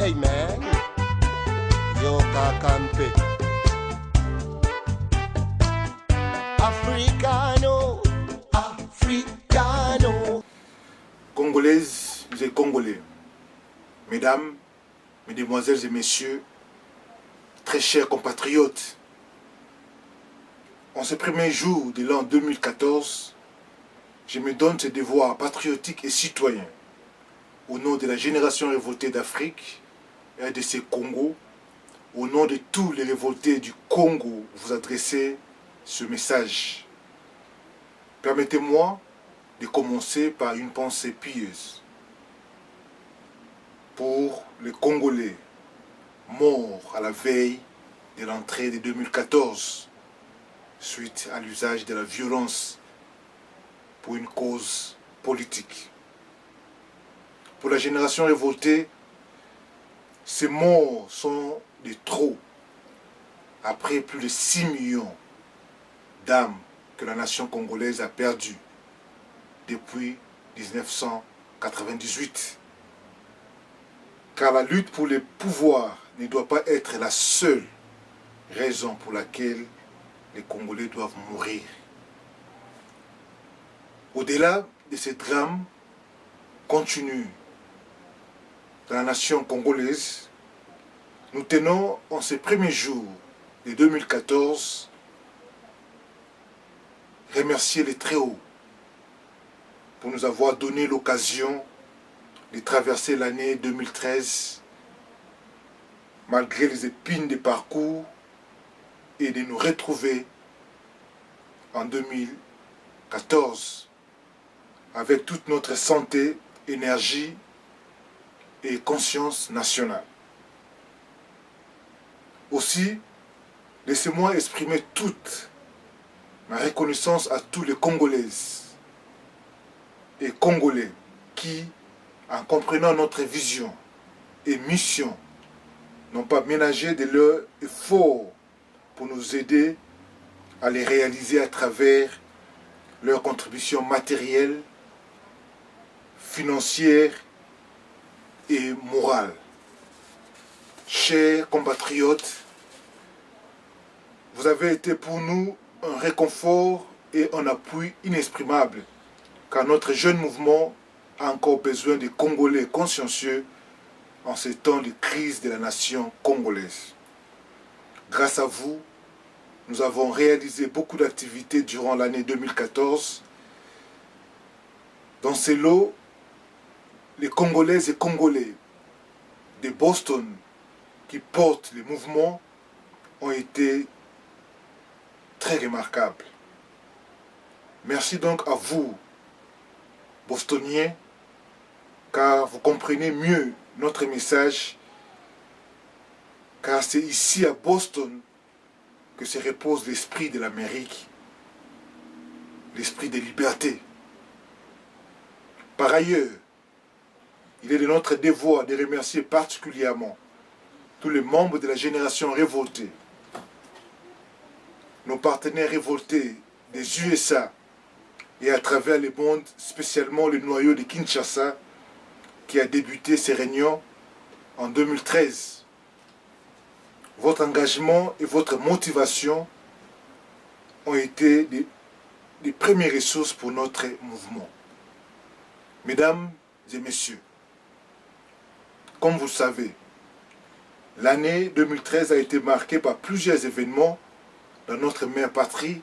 Hey man, yo kakampe. Africano, Africano. Congolaises et Congolais, mesdames, mesdemoiselles et messieurs, très chers compatriotes, en ce premier jour de l'an 2014, je me donne ce devoir patriotique et citoyen au nom de la génération révoltée d'Afrique et de ses Congo, au nom de tous les révoltés du Congo, vous adresser ce message. Permettez-moi de commencer par une pensée pieuse pour les Congolais morts à la veille de l'entrée de 2014 suite à l'usage de la violence pour une cause politique. Pour la génération révoltée, ces morts sont de trop après plus de 6 millions d'âmes que la nation congolaise a perdues depuis 1998. Car la lutte pour les pouvoirs ne doit pas être la seule raison pour laquelle les Congolais doivent mourir. Au-delà de ces drames continus dans la nation congolaise, nous tenons en ces premiers jours de 2014 remercier les Très-Hauts pour nous avoir donné l'occasion de traverser l'année 2013 malgré les épines des parcours et de nous retrouver en 2014 avec toute notre santé, énergie et conscience nationale. Aussi, laissez-moi exprimer toute ma reconnaissance à tous les Congolaises et Congolais qui, en comprenant notre vision et mission, n'ont pas ménagé de leurs efforts pour nous aider à les réaliser à travers leurs contributions matérielles, financières et morales. Chers compatriotes, vous avez été pour nous un réconfort et un appui inexprimable, car notre jeune mouvement a encore besoin de Congolais consciencieux en ces temps de crise de la nation congolaise. Grâce à vous, nous avons réalisé beaucoup d'activités durant l'année 2014. Dans ces lots, les Congolaises et Congolais de Boston qui portent les mouvements ont été très remarquables. Merci donc à vous, Bostoniens, car vous comprenez mieux notre message, car c'est ici à Boston que se repose l'esprit de l'Amérique, l'esprit de liberté. Par ailleurs, il est de notre devoir de remercier particulièrement tous les membres de la génération révoltée, nos partenaires révoltés des USA et à travers le monde, spécialement le noyau de Kinshasa, qui a débuté ses réunions en 2013. Votre engagement et votre motivation ont été des premières ressources pour notre mouvement. Mesdames et messieurs, comme vous le savez, l'année 2013 a été marquée par plusieurs événements dans notre mère patrie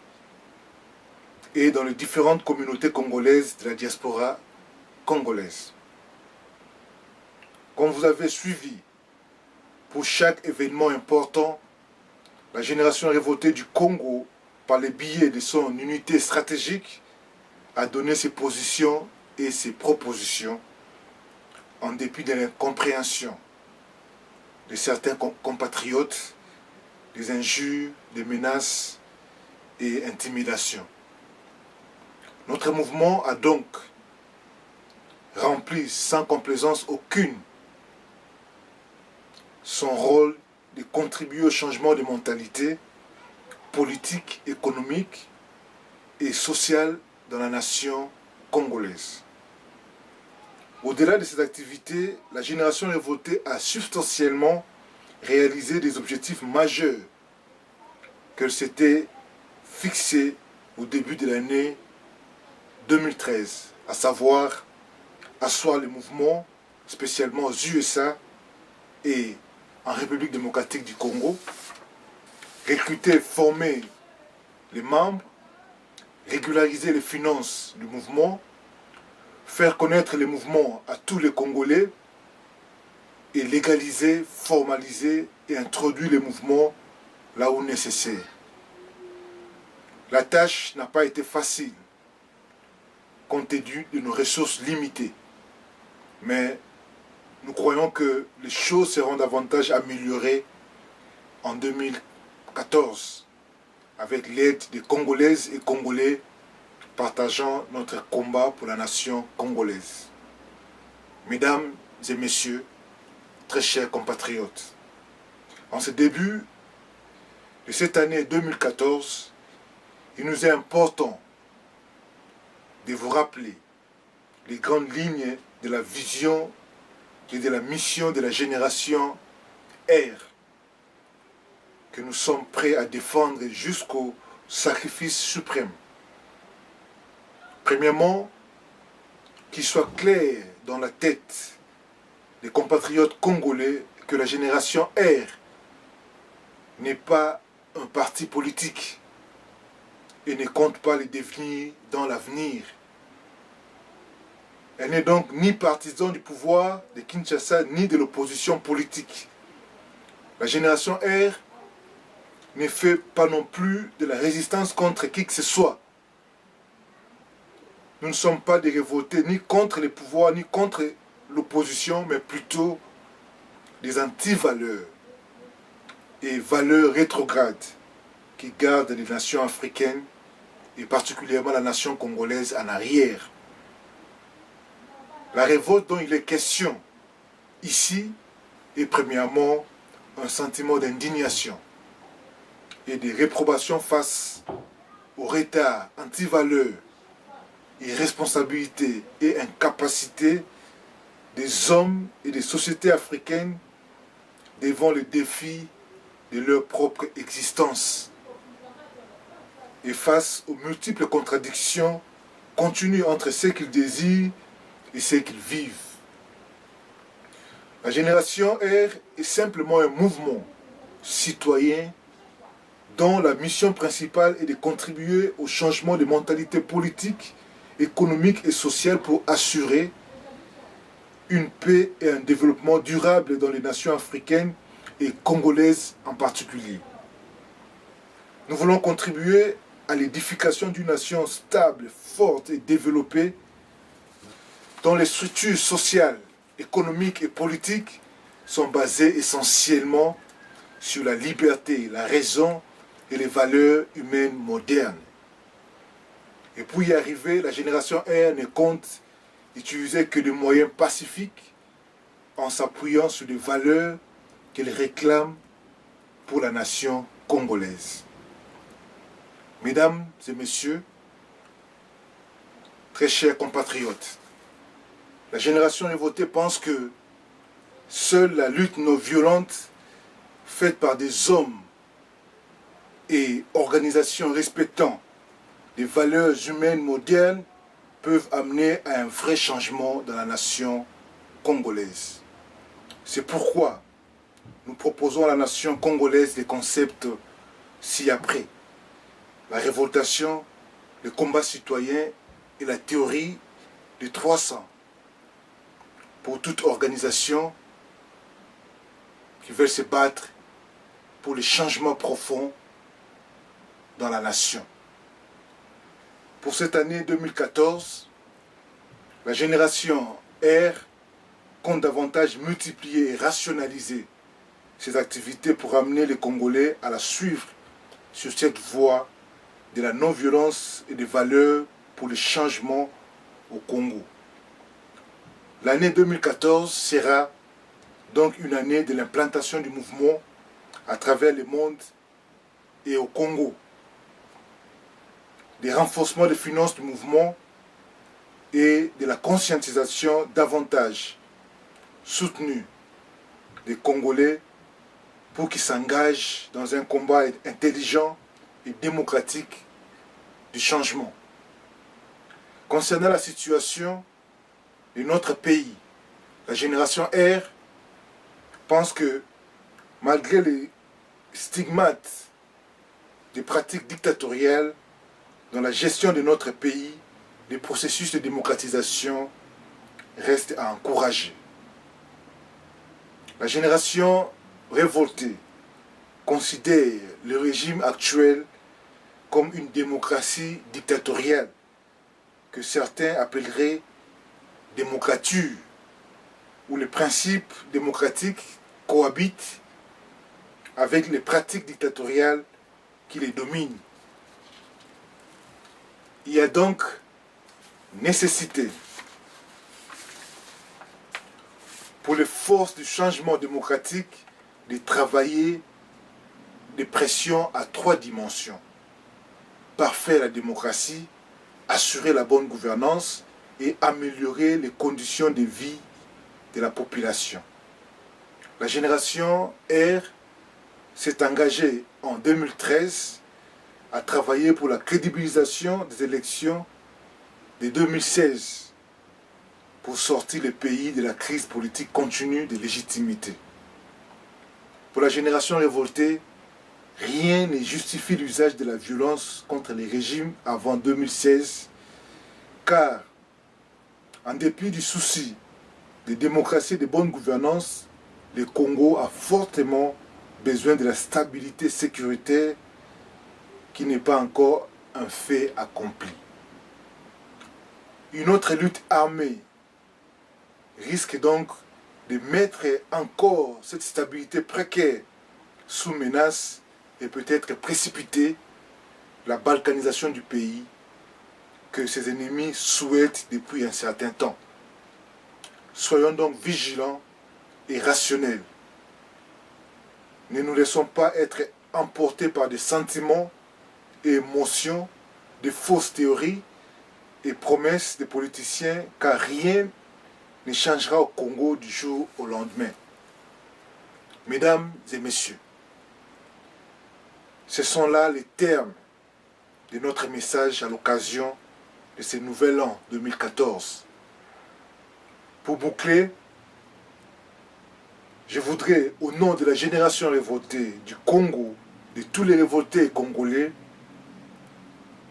et dans les différentes communautés congolaises de la diaspora congolaise. Comme vous avez suivi, pour chaque événement important, la génération révoltée du Congo, par le biais de son unité stratégique, a donné ses positions et ses propositions en dépit de l'incompréhension de certains compatriotes, des injures, des menaces et intimidations. Notre mouvement a donc rempli sans complaisance aucune son rôle de contribuer au changement de mentalité politique, économique et sociale dans la nation congolaise. Au-delà de ces activités, la génération révoltée a substantiellement réalisé des objectifs majeurs qu'elle s'était fixés au début de l'année 2013, à savoir asseoir les mouvements, spécialement aux USA et en République démocratique du Congo, recruter et former les membres, régulariser les finances du mouvement, faire connaître les mouvements à tous les Congolais et légaliser, formaliser et introduire les mouvements là où nécessaire. La tâche n'a pas été facile, compte tenu de nos ressources limitées. Mais nous croyons que les choses seront davantage améliorées en 2014 avec l'aide des Congolaises et Congolais partageant notre combat pour la nation congolaise. Mesdames et messieurs, très chers compatriotes, en ce début de cette année 2014, il nous est important de vous rappeler les grandes lignes de la vision et de la mission de la génération R que nous sommes prêts à défendre jusqu'au sacrifice suprême. Premièrement, qu'il soit clair dans la tête des compatriotes congolais que la génération R n'est pas un parti politique et ne compte pas les devenir dans l'avenir. Elle n'est donc ni partisan du pouvoir de Kinshasa ni de l'opposition politique. La génération R ne fait pas non plus de la résistance contre qui que ce soit. Nous ne sommes pas des révoltés ni contre les pouvoirs ni contre l'opposition, mais plutôt des anti-valeurs et valeurs rétrogrades qui gardent les nations africaines et particulièrement la nation congolaise en arrière. La révolte dont il est question ici est premièrement un sentiment d'indignation et de réprobation face au retard, anti-valeurs, irresponsabilité et incapacité des hommes et des sociétés africaines devant les défis de leur propre existence et face aux multiples contradictions continues entre ce qu'ils désirent et ce qu'ils vivent. La génération R est simplement un mouvement citoyen dont la mission principale est de contribuer au changement des mentalités politiques, économiques et sociales pour assurer une paix et un développement durable dans les nations africaines et congolaises en particulier. Nous voulons contribuer à l'édification d'une nation stable, forte et développée dont les structures sociales, économiques et politiques sont basées essentiellement sur la liberté, la raison et les valeurs humaines modernes. Et pour y arriver, la génération R ne compte utiliser que des moyens pacifiques en s'appuyant sur des valeurs qu'elle réclame pour la nation congolaise. Mesdames et messieurs, très chers compatriotes, la génération révoltée pense que seule la lutte non violente faite par des hommes et organisations respectant les valeurs humaines modernes peuvent amener à un vrai changement dans la nation congolaise. C'est pourquoi nous proposons à la nation congolaise des concepts ci-après. La révoltation, le combat citoyen et la théorie du 300 pour toute organisation qui veut se battre pour les changements profonds dans la nation. Pour cette année 2014, la génération R compte davantage multiplier et rationaliser ses activités pour amener les Congolais à la suivre sur cette voie de la non-violence et des valeurs pour le changement au Congo. L'année 2014 sera donc une année de l'implantation du mouvement à travers le monde et au Congo, des renforcements des finances du mouvement et de la conscientisation davantage soutenue des Congolais pour qu'ils s'engagent dans un combat intelligent et démocratique du changement. Concernant la situation de notre pays, la génération R pense que malgré les stigmates des pratiques dictatoriales dans la gestion de notre pays, les processus de démocratisation restent à encourager. La génération révoltée considère le régime actuel comme une démocratie dictatoriale que certains appelleraient démocrature, où les principes démocratiques cohabitent avec les pratiques dictatoriales qui les dominent. Il y a donc nécessité pour les forces du changement démocratique de travailler des pressions à 3 dimensions. Parfaire la démocratie, assurer la bonne gouvernance et améliorer les conditions de vie de la population. La génération R s'est engagée en 2013 à travailler pour la crédibilisation des élections de 2016 pour sortir le pays de la crise politique continue de légitimité. Pour la génération révoltée, rien ne justifie l'usage de la violence contre les régimes avant 2016, car, en dépit du souci de démocratie et de bonne gouvernance, le Congo a fortement besoin de la stabilité sécuritaire qui n'est pas encore un fait accompli. Une autre lutte armée risque donc de mettre encore cette stabilité précaire sous menace et peut-être précipiter la balkanisation du pays que ses ennemis souhaitent depuis un certain temps. Soyons donc vigilants et rationnels. Ne nous laissons pas être emportés par des sentiments et émotions, des fausses théories et promesses des politiciens, car rien ne changera au Congo du jour au lendemain. Mesdames et messieurs, ce sont là les termes de notre message à l'occasion de ce nouvel an 2014. Pour boucler, je voudrais, au nom de la génération révoltée du Congo, de tous les révoltés congolais,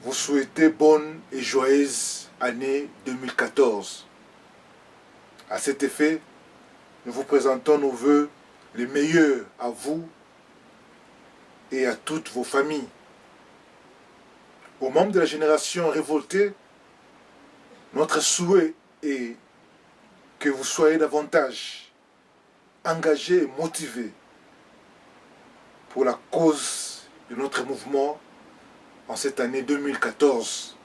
vous souhaiter bonne et joyeuse année 2014. À cet effet, nous vous présentons nos vœux les meilleurs à vous et à toutes vos familles. Aux membres de la génération révoltée, notre souhait est que vous soyez davantage engagés et motivés pour la cause de notre mouvement en cette année 2014.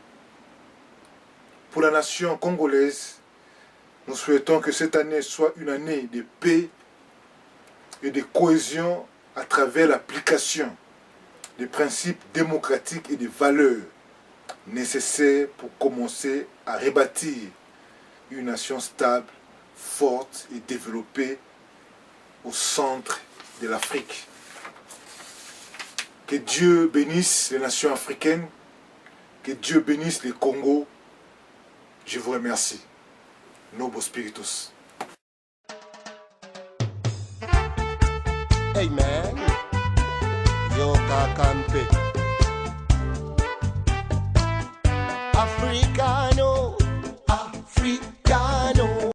Pour la nation congolaise, nous souhaitons que cette année soit une année de paix et de cohésion à travers l'application des principes démocratiques et des valeurs nécessaires pour commencer à rebâtir une nation stable, forte et développée au centre de l'Afrique. Que Dieu bénisse les nations africaines, que Dieu bénisse le Congo. Je vous remercie. Nobo Spiritus. Amen. Yoka Kampe. Africano.